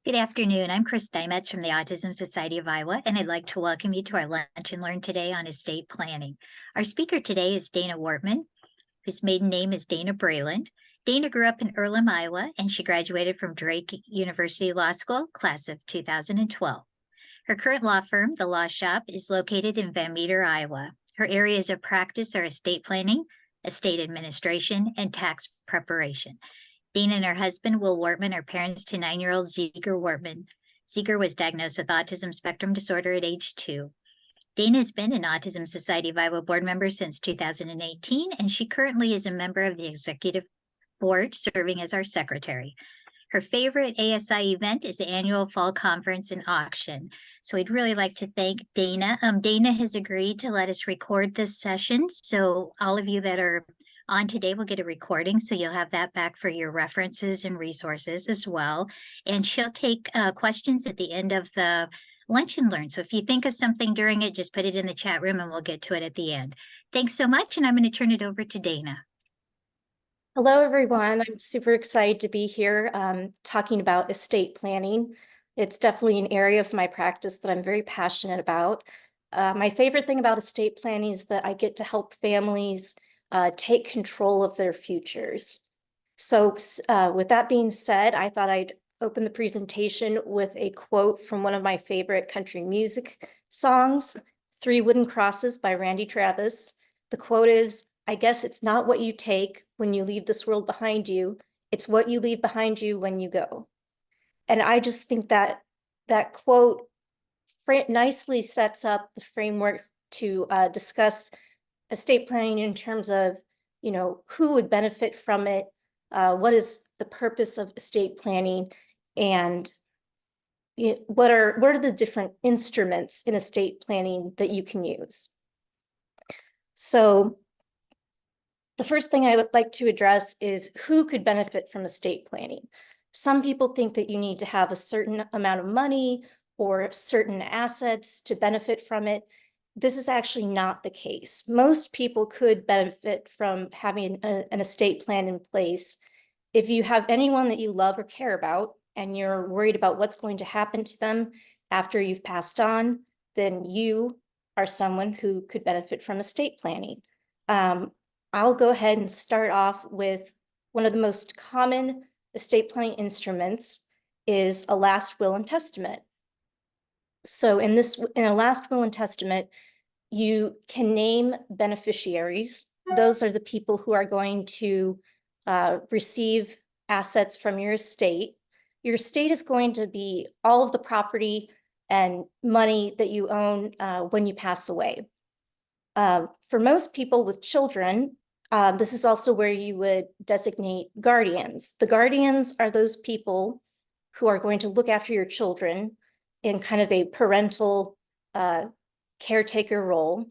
Good afternoon. I'm Chris Steinmetz from the Autism Society of Iowa, and I'd like to welcome you to our Lunch and Learn today on estate planning. Our speaker today is Dana Wortman, whose maiden name is Dana Breland. Dana grew up in Earlham, Iowa, and she graduated from Drake University Law School, class of 2012. Her current law firm, The Law Shop, is located in Van Meter, Iowa. Her areas of practice are estate planning, estate administration, and tax preparation. Dana and her husband, Will Wortman, are parents to 9-year-old Zeger Wortman. Zeger was diagnosed with autism spectrum disorder at age 2. Dana has been an Autism Society of Iowa board member since 2018, and she currently is a member of the executive board, serving as our secretary. Her favorite ASI event is the annual fall conference and auction. So we'd really like to thank Dana. Dana has agreed to let us record this session. So all of you that are on today will get a recording. So you'll have that back for your references and resources as well. And she'll take questions at the end of the Lunch and Learn. So if you think of something during it, just put it in the chat room and we'll get to it at the end. Thanks so much. And I'm going to turn it over to Dana. Hello, everyone. I'm super excited to be here talking about estate planning. It's definitely an area of my practice that I'm very passionate about. My favorite thing about estate planning is that I get to help families take control of their futures. So with that being said, I thought I'd open the presentation with a quote from one of my favorite country music songs, "Three Wooden Crosses" by Randy Travis. The quote is, "I guess it's not what you take when you leave this world behind you, it's what you leave behind you when you go." And I just think that that quote nicely sets up the framework to discuss estate planning in terms of, who would benefit from it, what is the purpose of estate planning, and what are the different instruments in estate planning that you can use. So the first thing I would like to address is who could benefit from estate planning. Some people think that you need to have a certain amount of money or certain assets to benefit from it. This is actually not the case. Most people could benefit from having an estate plan in place. If you have anyone that you love or care about, and you're worried about what's going to happen to them after you've passed on, then you are someone who could benefit from estate planning. I'll go ahead and start off with one of the most common estate planning instruments is a last will and testament. So in a last will and testament, you can name beneficiaries. Those are the people who are going to receive assets from your estate. Your estate is going to be all of the property and money that you own when you pass away. For most people with children, this is also where you would designate guardians. The guardians are those people who are going to look after your children in kind of a parental caretaker role.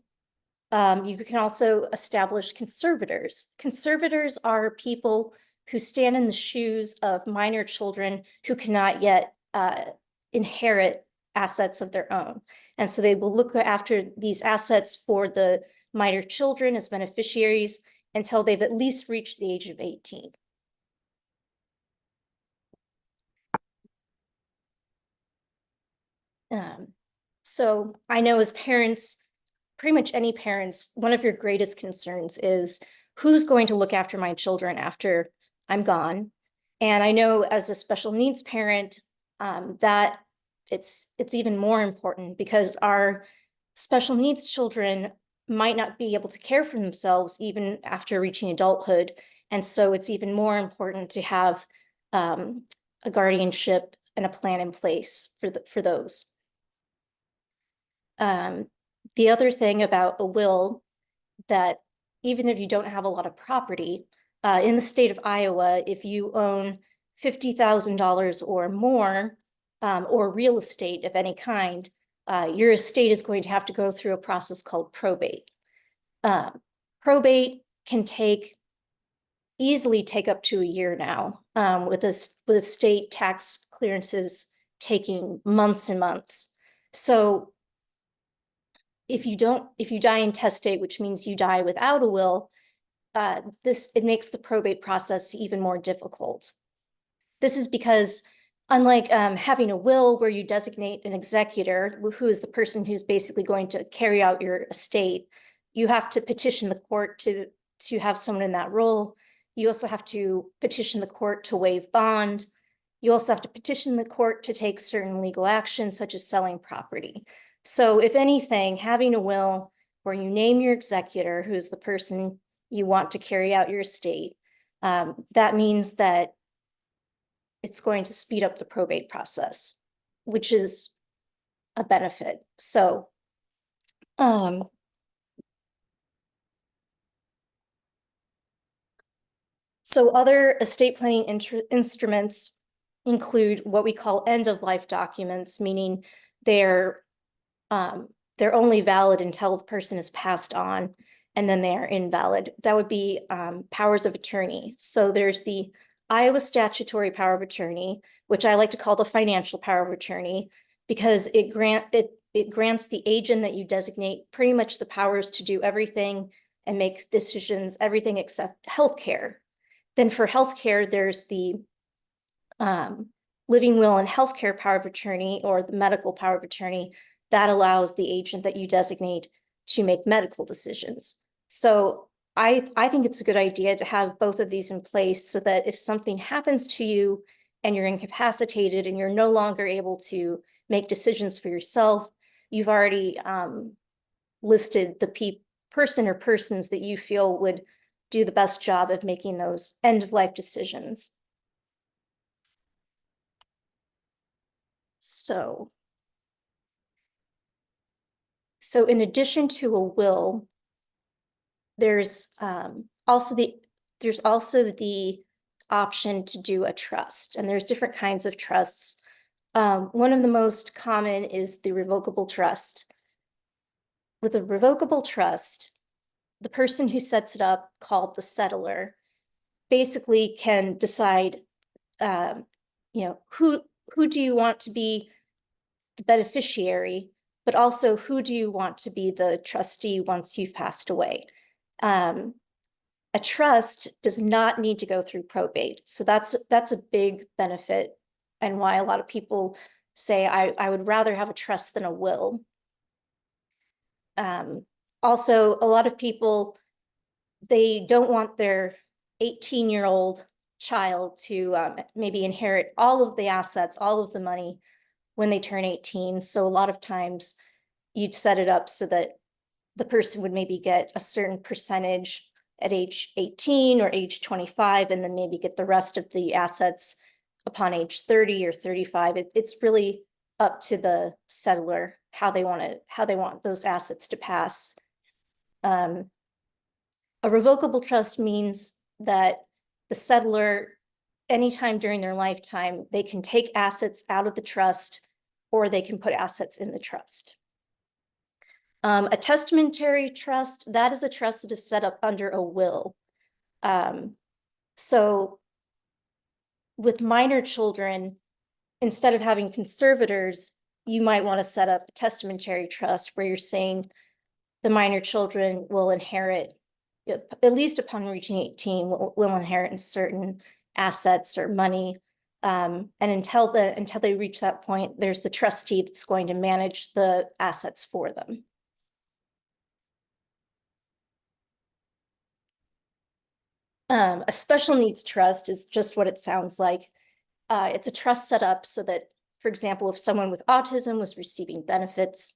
You can also establish conservators. Conservators are people who stand in the shoes of minor children who cannot yet inherit assets of their own. And so they will look after these assets for the minor children as beneficiaries until they've at least reached the age of 18. So I know as parents, pretty much any parents, one of your greatest concerns is who's going to look after my children after I'm gone. And I know as a special needs parent, that it's even more important because our special needs children might not be able to care for themselves even after reaching adulthood. And so it's even more important to have a guardianship and a plan in place for those. The other thing about a will, that even if you don't have a lot of property, in the state of Iowa, if you own $50,000 or more, or real estate of any kind, your estate is going to have to go through a process called probate. Probate can easily take up to a year now, with estate tax clearances taking months and months. So if you die intestate, which means you die without a will, it makes the probate process even more difficult. This is because Unlike having a will where you designate an executor, who is the person who's basically going to carry out your estate, you have to petition the court to have someone in that role. You also have to petition the court to waive bond. You also have to petition the court to take certain legal action, such as selling property. So if anything, having a will where you name your executor, who's the person you want to carry out your estate, that means that it's going to speed up the probate process, which is a benefit. So other estate planning instruments include what we call end-of-life documents, meaning they're only valid until the person is passed on, and then they are invalid. That would be powers of attorney. So there's the Iowa statutory power of attorney, which I like to call the financial power of attorney, because it grants the agent that you designate pretty much the powers to do everything and makes decisions, everything except healthcare. Then for healthcare, there's the living will and healthcare power of attorney, or the medical power of attorney, that allows the agent that you designate to make medical decisions. So I think it's a good idea to have both of these in place so that if something happens to you and you're incapacitated and you're no longer able to make decisions for yourself, you've already listed the person or persons that you feel would do the best job of making those end-of-life decisions. So in addition to a will, there's also the option to do a trust, and there's different kinds of trusts. One of the most common is the revocable trust. With a revocable trust, the person who sets it up, called the settlor, basically can decide, who do you want to be the beneficiary, but also who do you want to be the trustee once you've passed away. A trust does not need to go through probate. So that's a big benefit, and why a lot of people say, I would rather have a trust than a will. Also, a lot of people, they don't want their 18-year-old child to maybe inherit all of the assets, all of the money when they turn 18. So a lot of times you'd set it up so that the person would maybe get a certain percentage at age 18 or age 25, and then maybe get the rest of the assets upon age 30 or 35. It's really up to the settlor how they want those assets to pass. A revocable trust means that the settlor, anytime during their lifetime, they can take assets out of the trust, or they can put assets in the trust. A testamentary trust, that is a trust that is set up under a will. So with minor children, instead of having conservators, you might want to set up a testamentary trust where you're saying the minor children will inherit, at least upon reaching 18, will inherit certain assets or money. And until they reach that point, there's the trustee that's going to manage the assets for them. A special needs trust is just what it sounds like. It's a trust set up so that, for example, if someone with autism was receiving benefits,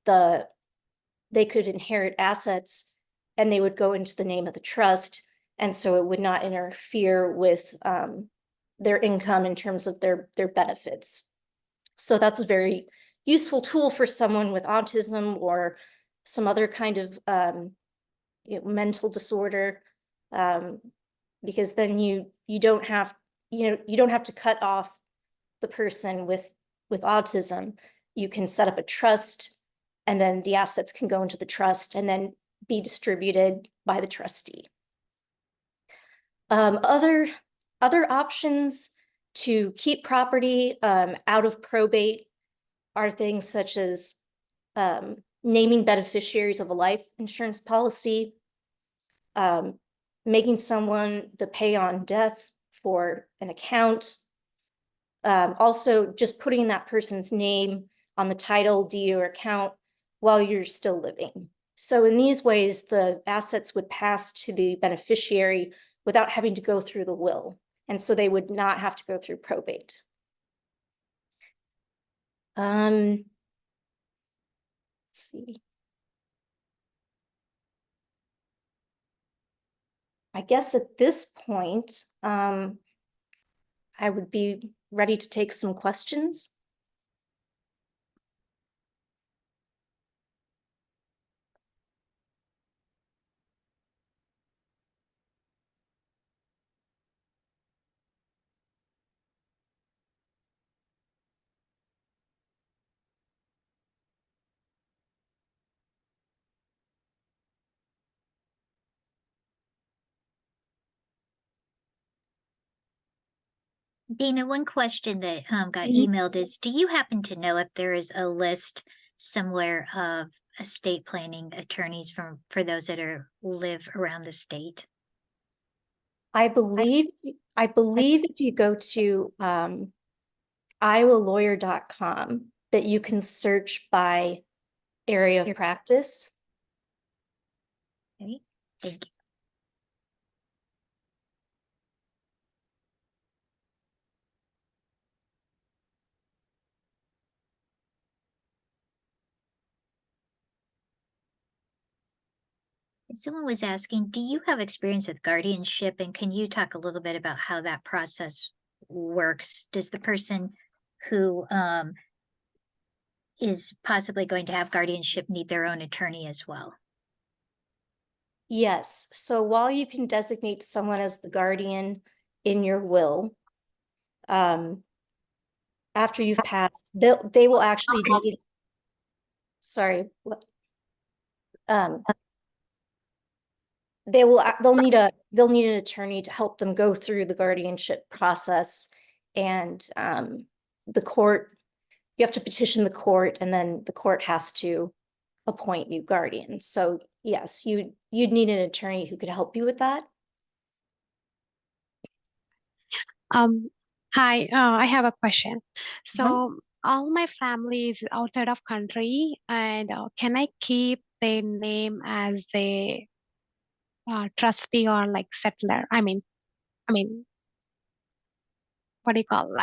they could inherit assets and they would go into the name of the trust. And so it would not interfere with their income in terms of their benefits. So that's a very useful tool for someone with autism or some other kind of mental disorder, because then you don't have to cut off the person with autism. You can set up a trust, and then the assets can go into the trust and then be distributed by the trustee. Other options to keep property out of probate are things such as naming beneficiaries of a life insurance policy, making someone the pay on death for an account, Also, just putting that person's name on the title, deed, or account while you're still living. So in these ways, the assets would pass to the beneficiary without having to go through the will. And so they would not have to go through probate. Let's see. I guess at this point, I would be ready to take some questions. Dana, one question that got emailed is, do you happen to know if there is a list somewhere of estate planning attorneys for those that live around the state? I believe if you go to iowalawyer.com that you can search by area of practice. Okay, thank you. Someone was asking, do you have experience with guardianship, and can you talk a little bit about how that process works? Does the person who is possibly going to have guardianship need their own attorney as well? Yes. So while you can designate someone as the guardian in your will, after you've passed, they will actually need, sorry, they'll need an attorney to help them go through the guardianship process, and the court, you have to petition the court, and then the court has to appoint you guardian. So yes, you'd need an attorney who could help you with that. Um, Hi, I have a question. So all my family is outside of country, and can I keep their name as a trustee or like settler? What do you call?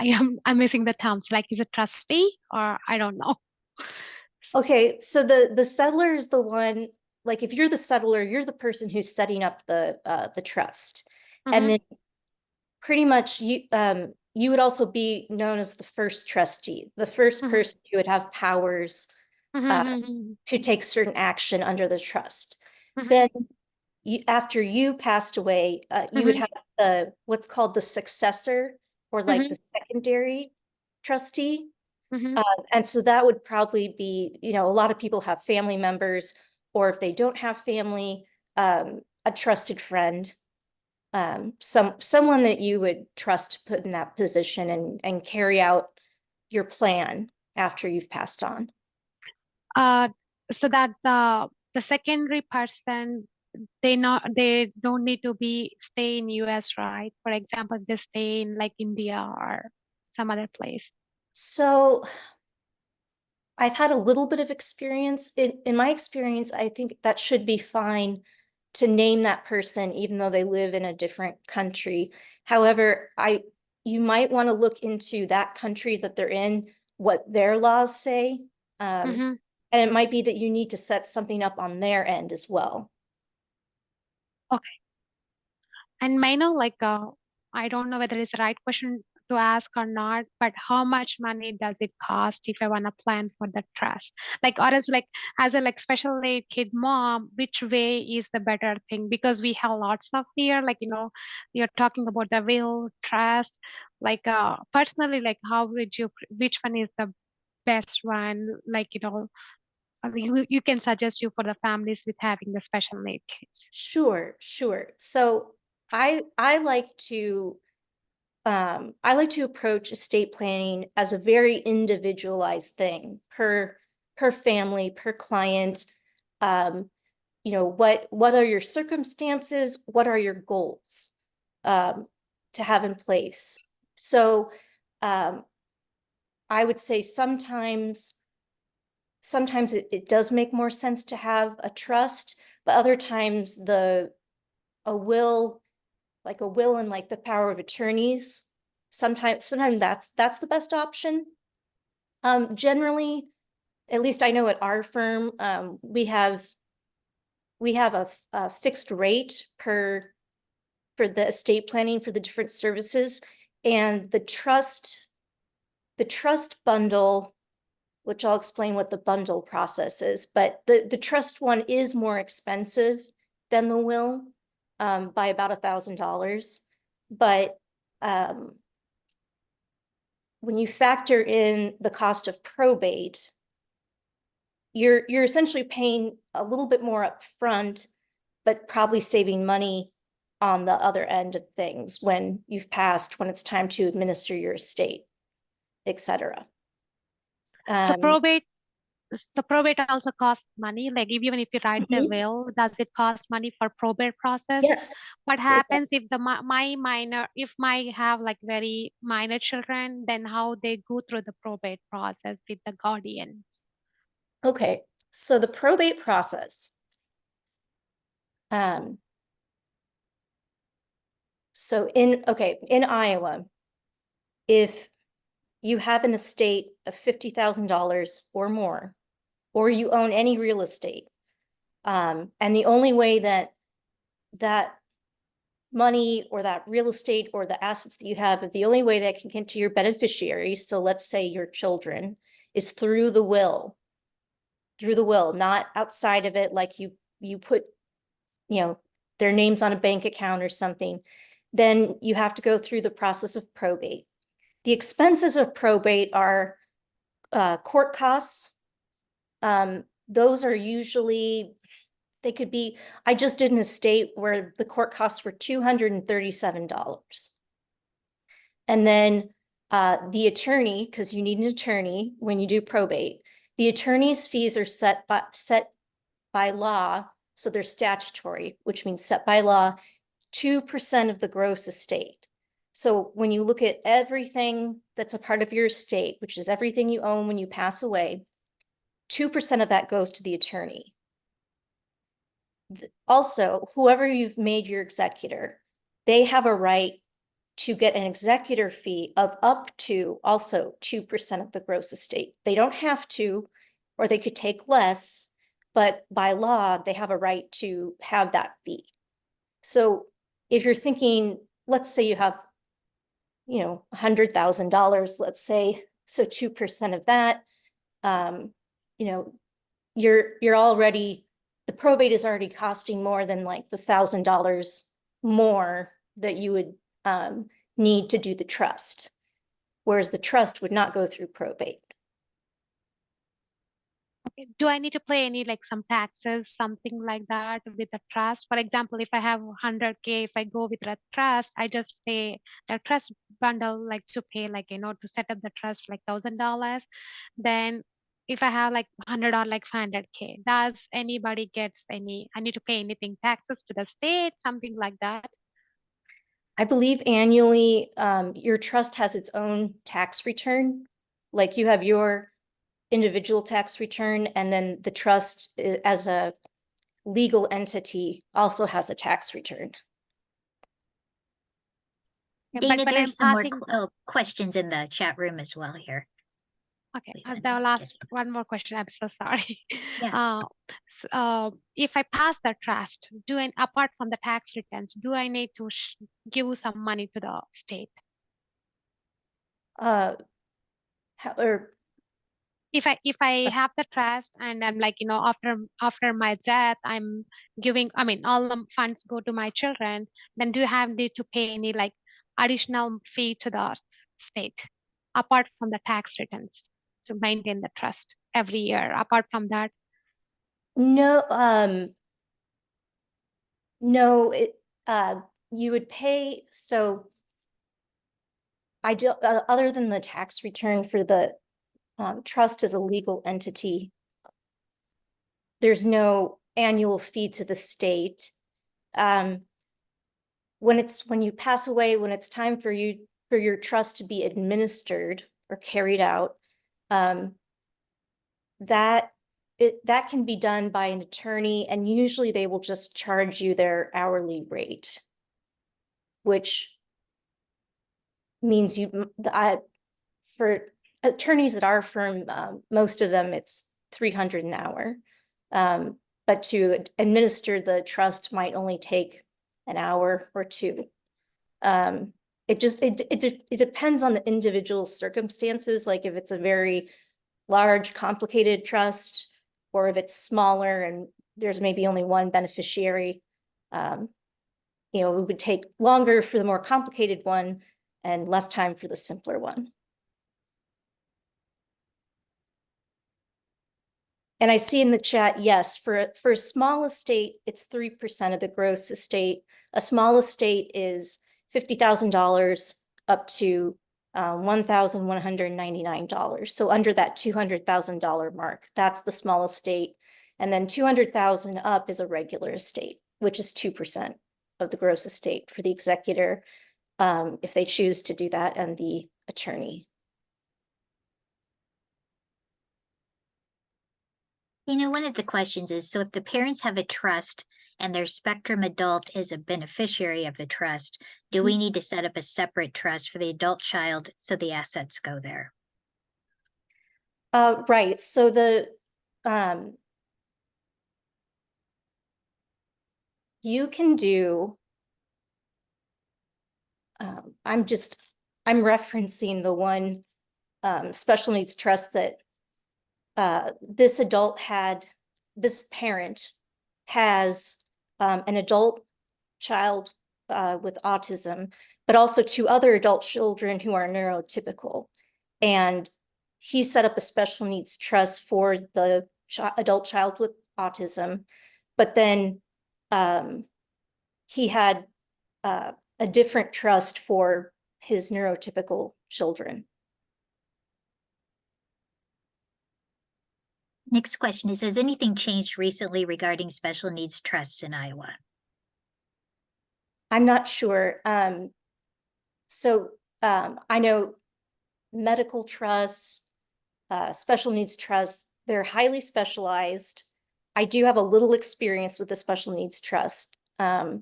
I'm missing the terms. Like, is it trustee or I don't know. Okay, so the settler is the one, like if you're the settler, you're the person who's setting up the trust. And Mm-hmm, then pretty much you would also be known as the first trustee, the first mm-hmm, person who would have powers mm-hmm, to take certain action under the trust. mm-hmm, Then after you passed away, you would mm-hmm, have what's called the successor, or like the secondary trustee. mm-hmm, And so that would probably be, a lot of people have family members, or if they don't have family, a trusted friend, someone that you would trust to put in that position and carry out your plan after you've passed on. uh, so that the secondary person, they don't need to be stay in US, right? For example, they stay in like India or some other place. So I've had a little bit of experience. In my experience, I think that should be fine to name that person, even though they live in a different country. However, you might want to look into that country that they're in, what their laws say. Mm-hmm. And it might be that you need to set something up on their end as well. Okay. And may I know, like, I don't know whether it's the right question to ask or not, but how much money does it cost if I want to plan for the trust? Like, or else, like, as a like special aid kid mom, which way is the better thing? Because we have lots of fear, like, you're talking about the will, trust, like, personally, like, how would you, which one is the best one? Like, you can suggest you for the families with having the special need kids. Sure, sure. So I like to approach estate planning as a very individualized thing per family, per client. Um, what are your circumstances? What are your goals to have in place? So I would say sometimes it does make more sense to have a trust, but other times a will and like the power of attorneys, sometimes that's the best option. Generally, at least I know at our firm, we have a fixed rate for the estate planning for the different services, and the trust bundle, which I'll explain what the bundle process is, but the trust one is more expensive than the will, by about $1,000. But when you factor in the cost of probate, you're essentially paying a little bit more upfront, but probably saving money on the other end of things when you've passed, when it's time to administer your estate, etc. So probate also costs money. Like even if you write the Mhm. will, does it cost money for probate process? Yes, What it happens does. if if my have like very minor children, then how they go through the probate process with the guardians? Okay, so the probate process. So in Iowa, if you have an estate of $50,000 or more, or you own any real estate, and the only way that money or that real estate or the assets that you have, the only way that can get to your beneficiaries, so let's say your children, is through the will, not outside of it, like you put, their names on a bank account or something, then you have to go through the process of probate. The expenses of probate are court costs. Those are usually, they could be, I just did an estate where the court costs were $237. And then the attorney, because you need an attorney when you do probate, the attorney's fees are set by law, so they're statutory, which means set by law, 2% of the gross estate. So when you look at everything that's a part of your estate, which is everything you own when you pass away, 2% of that goes to the attorney. Also, whoever you've made your executor, they have a right to get an executor fee of up to also 2% of the gross estate. They don't have to, or they could take less, but by law, they have a right to have that fee. So if you're thinking, let's say you have, $100,000, let's say, so 2% of that, you're already, the probate is already costing more than like the $1,000 more that you would need to do the trust, whereas the trust would not go through probate. Do I need to pay any like some taxes, something like that with the trust? For example, if I have 100K, if I go with a trust, I just pay the trust bundle like to pay like, to set up the trust like $1,000. Then if I have like 100 or like 500K, does anybody gets any, I need to pay anything taxes to the state, something like that? I believe annually, your trust has its own tax return. Like you have your individual tax return, and then the trust as a legal entity also has a tax return. Yeah, Dana, but when I'm there's some more passing, questions in the chat room as well here. okay, We can the get- last one more question. I'm so sorry. Yeah. If I pass the trust, apart from the tax returns, do I need to give some money to the state? Or If I have the trust and I'm like, after my death, I'm giving, I mean, all the funds go to my children, then do you need to pay any like additional fee to the state apart from the tax returns to maintain the trust every year? Apart from that, no, no, you would pay, so I do, other than the tax return for the trust as a legal entity, there's no annual fee to the state. When you pass away, when it's time for you for your trust to be administered or carried out, that can be done by an attorney, and usually they will just charge you their hourly rate, which means for attorneys at our firm, most of them, it's $300 an hour. But to administer the trust might only take an hour or two. It depends on the individual circumstances. Like if it's a very large, complicated trust, or if it's smaller and there's maybe only one beneficiary, it would take longer for the more complicated one and less time for the simpler one. And I see in the chat, yes, for a small estate, it's 3% of the gross estate. A small estate is $50,000 up to $1,199. So under that $200,000 mark, that's the small estate. And then 200,000 up is a regular estate, which is 2% of the gross estate for the executor, if they choose to do that, and the attorney. One of the questions is, so if the parents have a trust and their spectrum adult is a beneficiary of the trust, do we need to set up a separate trust for the adult child so the assets go there? Right. So you can do, I'm referencing the one special needs trust that this parent has an adult child with autism, but also 2 other adult children who are neurotypical. And he set up a special needs trust for the adult child with autism, but then he had a different trust for his neurotypical children. Next question is, has anything changed recently regarding special needs trusts in Iowa? I'm not sure. I know medical trusts, special needs trusts, they're highly specialized. I do have a little experience with the special needs trust, but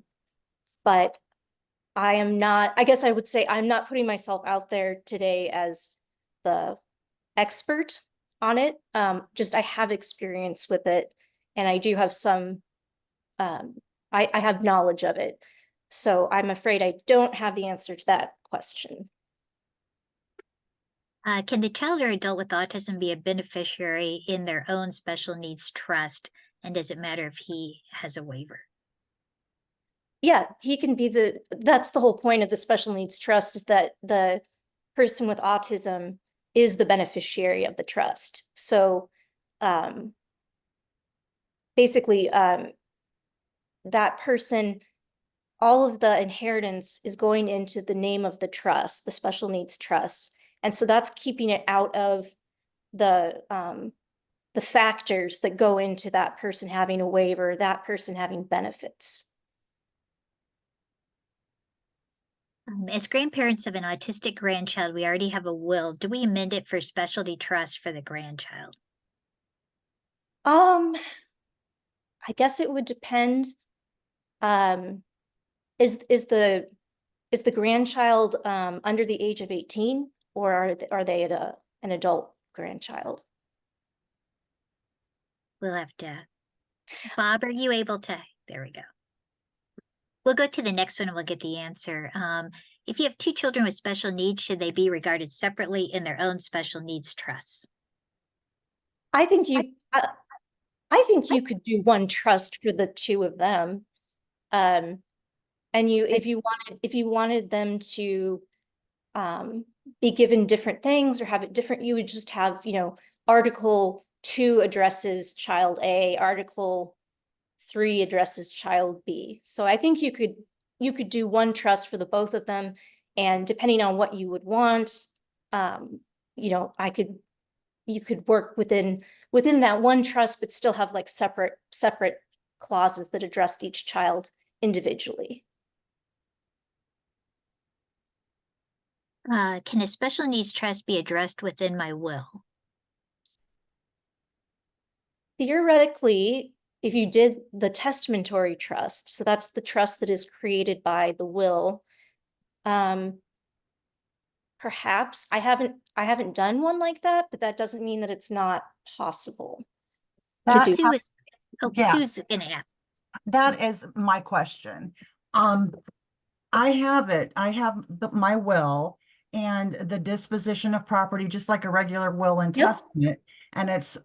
I guess I would say I'm not putting myself out there today as the expert on it. Just I have experience with it, and I do have some, I have knowledge of it. So I'm afraid I don't have the answer to that question. Can the child or adult with autism be a beneficiary in their own special needs trust? And does it matter if he has a waiver? Yeah, he can be that's the whole point of the special needs trust, is that the person with autism is the beneficiary of the trust. So basically, that person, all of the inheritance is going into the name of the trust, the special needs trust. And so that's keeping it out of the factors that go into that person having a waiver, that person having benefits. As grandparents of an autistic grandchild, we already have a will. Do we amend it for specialty trust for the grandchild? I guess it would depend. Is the grandchild under the age of 18, or are they an adult grandchild? We'll have to. Bob, are you able to? There we go. We'll go to the next one and we'll get the answer. If you have 2 children with special needs, should they be regarded separately in their own special needs trusts? I think you could do one trust for the 2 of them. And if you wanted them to be given different things or have it different, you would just have, Article 2 addresses child A, Article 3 addresses child B. So I think you could do one trust for the both of them, and depending on what you would want, you could work within that one trust, but still have like separate clauses that addressed each child individually. Can a special needs trust be addressed within my will? Theoretically, if you did the testamentary trust, so that's the trust that is created by the will, perhaps I haven't done one like that, but that doesn't mean that it's not possible to Because do. Sue is, oh, Yeah, Sue's gonna ask. that is my question. I have it. I have my will and the disposition of property, just like a regular will and Yep. testament. And it's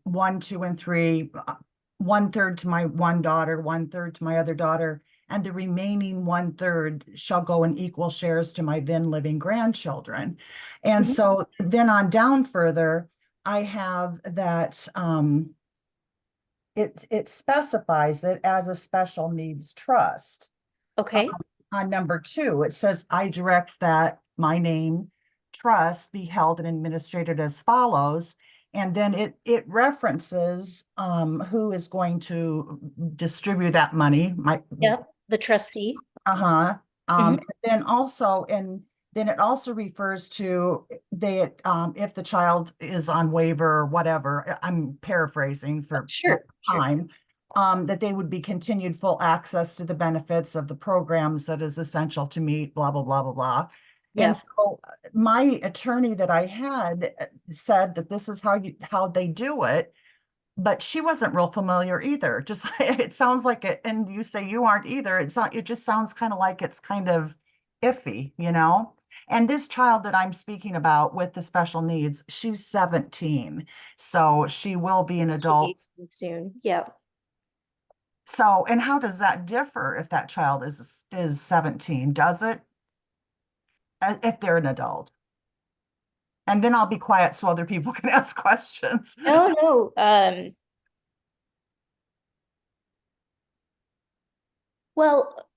1, 2, and 3, 1/3 to my one daughter, 1/3 to my other daughter, and the remaining 1/3 shall go in equal shares to my then living grandchildren. And Mhm. so then on down further, I have that it specifies it as a special needs trust. Okay. On number 2, it says, I direct that my name trust be held and administered as follows. And then it references who is going to distribute that money. Yep. The trustee. Uh-huh. Mhm. And then also, and then it also refers to if the child is on waiver or whatever, I'm paraphrasing for Sure. Sure. time, that they would be continued full access to the benefits of the programs that is essential to meet, blah, blah, blah, blah, blah. Yeah. And so my attorney that I had said that this is how they do it, but she wasn't real familiar either. Just it sounds like it, and you say you aren't either. It's not, it just sounds kind of like it's kind of iffy, you know? And this child that I'm speaking about with the special needs, she's 17. So she will be an adult. Soon. Yeah. So, and how does that differ if that child is 17? Does it? If they're an adult? And then I'll be quiet so other people can ask questions. No, no. Well,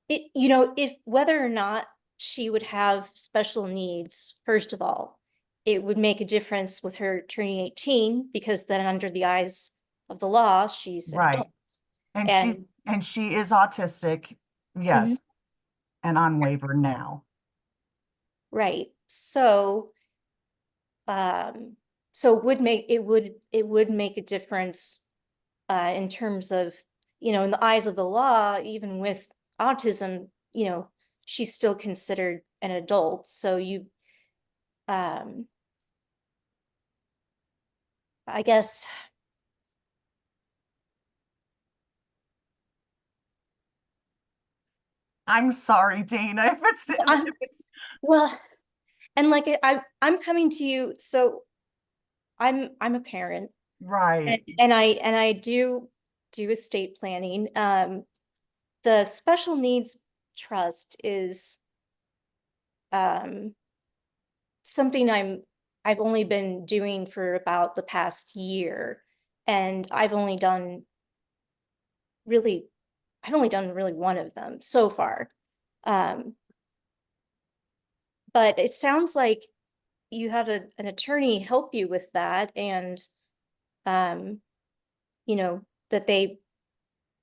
if whether or not she would have special needs, first of all, it would make a difference with her turning 18, because then under the eyes of the law, she's an Right. adult. And And she is autistic, Mhm. yes, and on waiver now. Right. So it would make a difference in terms of, in the eyes of the law, even with autism, she's still considered an adult. So um, I guess, I'm sorry, Dana, if it's, I'm, if it's well, and like I'm coming to you. So I'm a parent, right. and I do estate planning. The special needs trust is um something I've only been doing for about the past year, and really I've only done really one of them so far. Um, but it sounds like you had an attorney help you with that, and um, that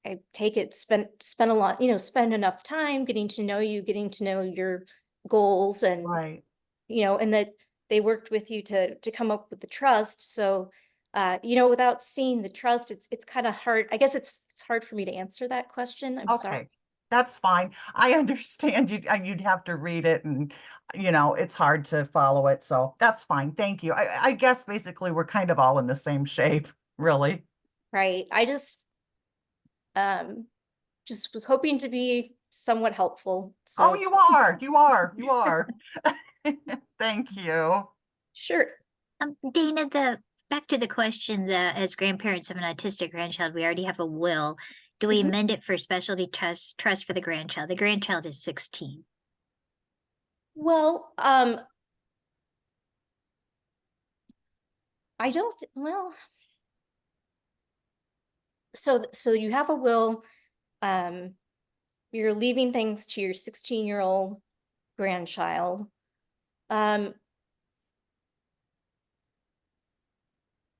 I take it, spend a lot, spend enough time getting to know you, getting to know your goals, and Right. and that they worked with you to come up with the trust. So, without seeing the trust, it's kind of hard. I guess it's hard for me to answer that question. I'm sorry. Okay, that's fine. I understand you'd have to read it and, it's hard to follow it. So that's fine. Thank you. I guess basically we're kind of all in the same shape, really. Right. I um just was hoping to be somewhat helpful. Oh, So you are. Thank you. sure. Dana, back to the question, as grandparents of an autistic grandchild, we already have a will. Do we Mhm. amend it for specialty trust for the grandchild? The grandchild is 16. Well, I don't, well, so you have a will, um, you're leaving things to your 16-year-old grandchild. Um,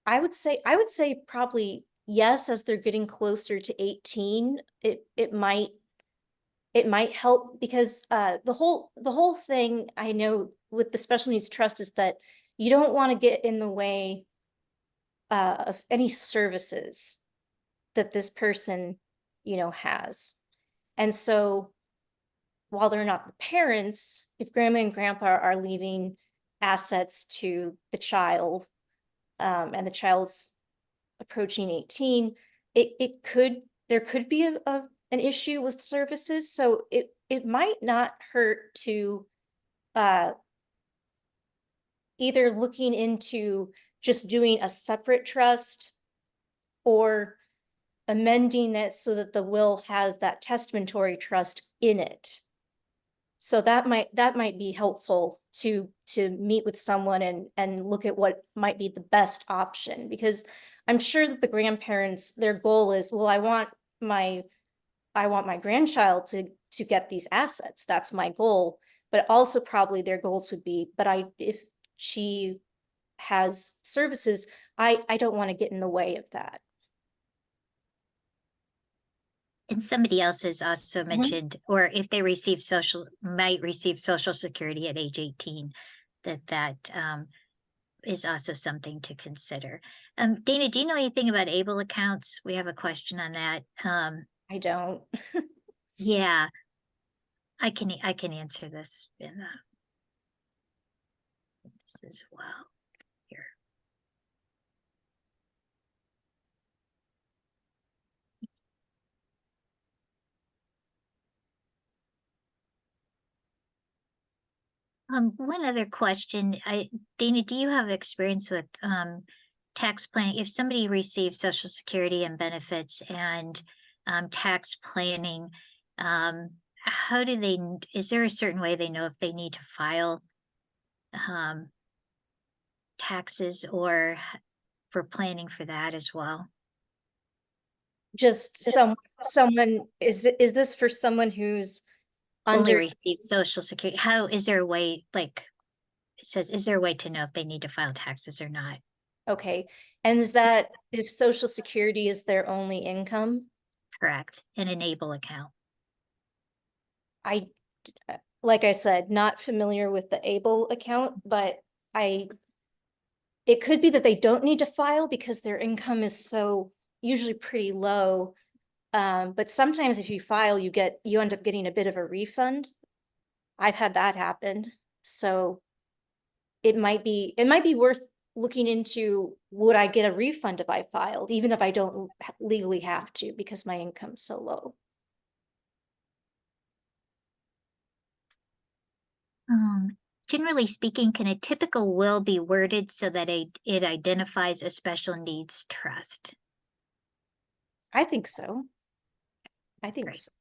I would say probably yes, as they're getting closer to 18, it might it might help because the whole thing I know with the special needs trust is that you don't want to get in the way of any services that this person, has. And so while they're not the parents, if grandma and grandpa are leaving assets to the child, and the child's approaching 18, there could be an issue with services. So it might not hurt to either looking into just doing a separate trust or amending it so that the will has that testamentary trust in it. So that might be helpful to meet with someone and look at what might be the best option, because I'm sure that the grandparents, their goal is, well, I want my grandchild to get these assets. That's my goal. But also probably their goals would be, but if she has services, I don't want to get in the way of that. And somebody else has also mentioned, or if they might receive Social Security at age 18, that is also something to consider. Dana, do you know anything about ABLE accounts? We have a question on that. I don't. Yeah, I can answer this in this as well here. One other question, Dana, do you have experience with tax planning? If somebody receives Social Security and benefits and tax planning, how do they, is there a certain way they know if they need to file taxes or for planning for that as well? Just someone, is this for someone who's Only under, receive Social Security? How, is there a way, like it says, is there a way to know if they need to file taxes or not? okay. And is that if Social Security is their only income? Correct, an ABLE account. Like I said, not familiar with the ABLE account, but it could be that they don't need to file because their income is so usually pretty low. But sometimes if you file, you end up getting a bit of a refund. I've had that happen. So it might be worth looking into, would I get a refund if I filed, even if I don't legally have to because my income's so low? Generally speaking, can a typical will be worded so that it identifies a special needs trust? I think so. I think Great. so.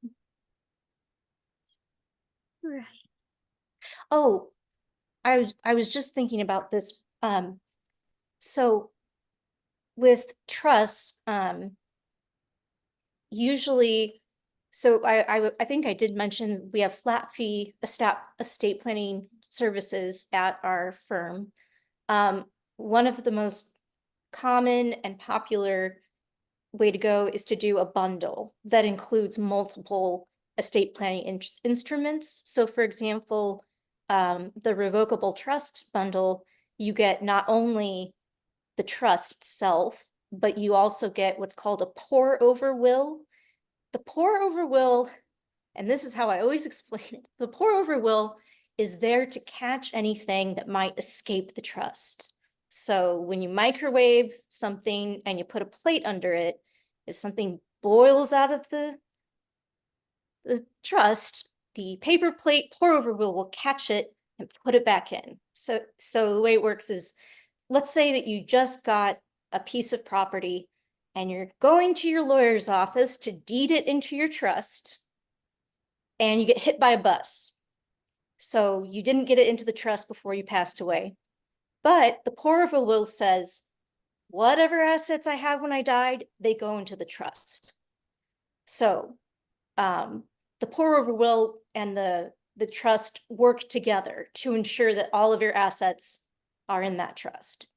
Right. Oh, I was just thinking about this. So with trusts, usually, so I think I did mention we have flat fee estate planning services at our firm. One of the most common and popular way to go is to do a bundle that includes multiple estate planning instruments. So for example, the revocable trust bundle, you get not only the trust itself, but you also get what's called a pour over will. The pour over will, and this is how I always explain it, the pour over will is there to catch anything that might escape the trust. So when you microwave something and you put a plate under it, if something boils out of the trust, the paper plate pour over will catch it and put it back in. So the way it works is, let's say that you just got a piece of property and you're going to your lawyer's office to deed it into your trust, and you get hit by a bus. So you didn't get it into the trust before you passed away. But the pour over will says, whatever assets I have when I died, they go into the trust. So the pour over will and the trust work together to ensure that all of your assets are in that trust.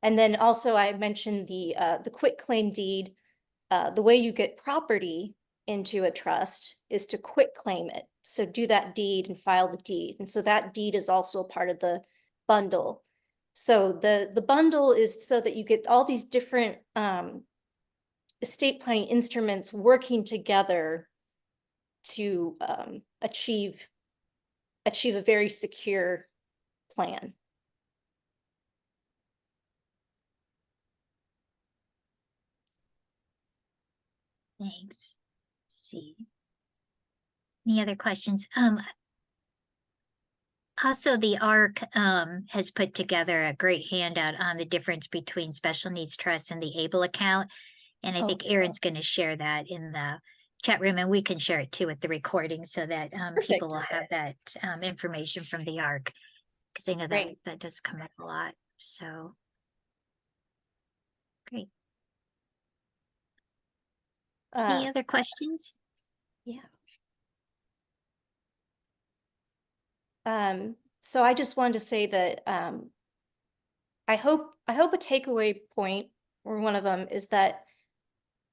And then also I mentioned the quitclaim deed. The way you get property into a trust is to quit claim it. So do that deed and file the deed. And so that deed is also a part of the bundle. So the bundle is so that you get all these different estate planning instruments working together to achieve a very secure plan. Thanks. Let's see. Any other questions? Also, the ARC has put together a great handout on the difference between special needs trust and the ABLE account. And I think Erin's going to share that in the chat room, and we can share it too with the recording so that people will have that information from the ARC, because I know that that does come up a lot. So great. Any other questions? Yeah. So I just wanted to say that I hope a takeaway point, or one of them, is that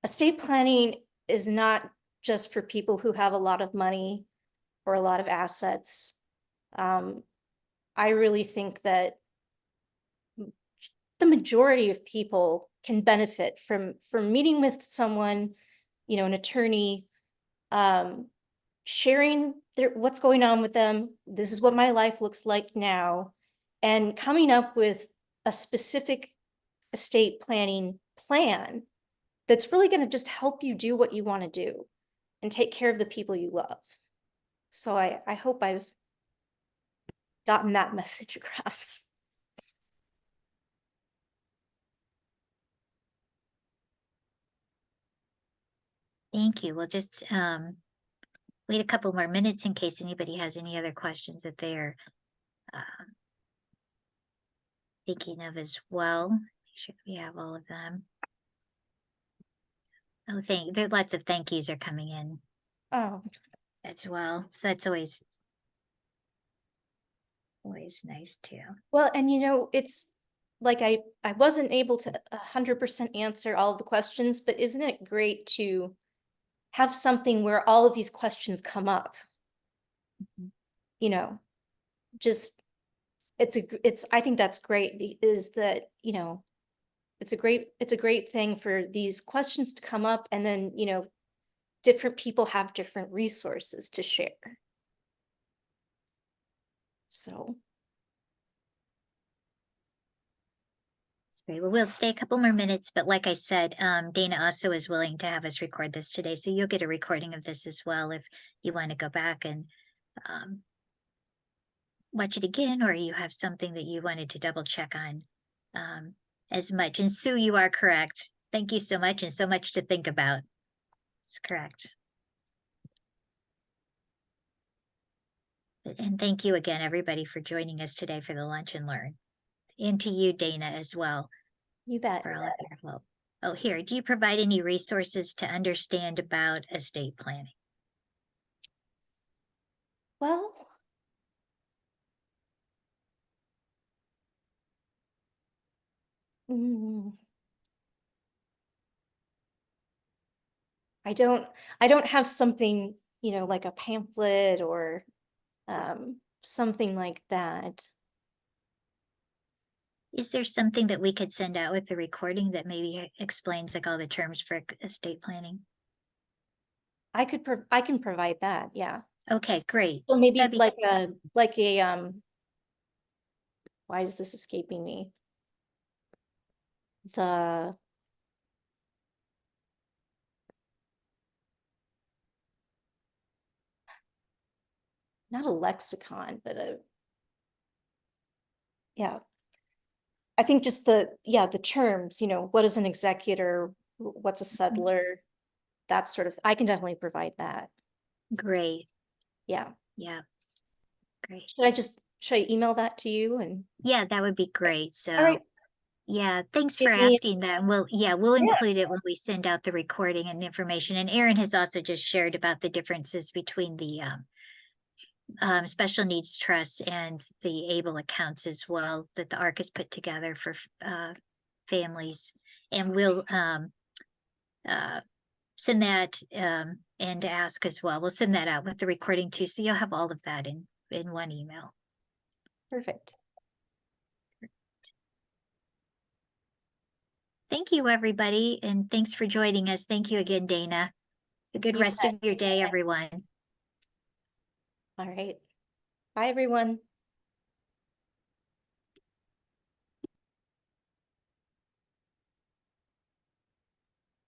estate planning is not just for people who have a lot of money or a lot of assets. I really think that the majority of people can benefit from meeting with someone, you know, an attorney, sharing what's going on with them. This is what my life looks like now, and coming up with a specific estate planning plan that's really going to just help you do what you want to do and take care of the people you love. So I hope I've gotten that message across. Thank you. We'll just wait a couple more minutes in case anybody has any other questions that they're thinking of as well. Make sure we have all of them. Oh, there are lots of thank yous are coming in as well. So that's always nice too. Well, and you know, it's like I wasn't able to 100% answer all of the questions, but isn't it great to have something where all of these questions come up? You know, just I think that's great, is that, you know, it's a great thing for these questions to come up, and then, you know, different people have different resources to share. So that's great. Well, we'll stay a couple more minutes, but like I said, Dana also is willing to have us record this today. So you'll get a recording of this as well if you want to go back and watch it again, or you have something that you wanted to double check on as much. And Sue, you are correct. Thank you so much, and so much to think about. It's correct. And thank you again, everybody, for joining us today for the Lunch and Learn. And to you, Dana, as well. you bet. For all of your help. Oh, here, do you provide any resources to understand about estate planning? Well, I don't have something, you know, like a pamphlet or something like that. Is there something that we could send out with the recording that maybe explains like all the terms for estate planning? I can provide that, yeah. Okay, great. So maybe like a why is this escaping me? Not a lexicon, but yeah. I think just the terms, you know, what is an executor, what's a settler, that sort of, I can definitely provide that. Great. Yeah. Yeah. Great. Should I email that to you? And yeah, that would be great. So all right. Yeah, thanks for asking that. And we'll include it when we send out the recording and the information. And Erin has also just shared about the differences between the special needs trusts and the ABLE accounts as well, that the ARC has put together for families. And we'll send that and to ask as well. We'll send that out with the recording too, so you'll have all of that in one email. Perfect. Thank you, everybody, and thanks for joining us. Thank you again, Dana. A good You rest bet. of your day, everyone. All right. Bye, everyone.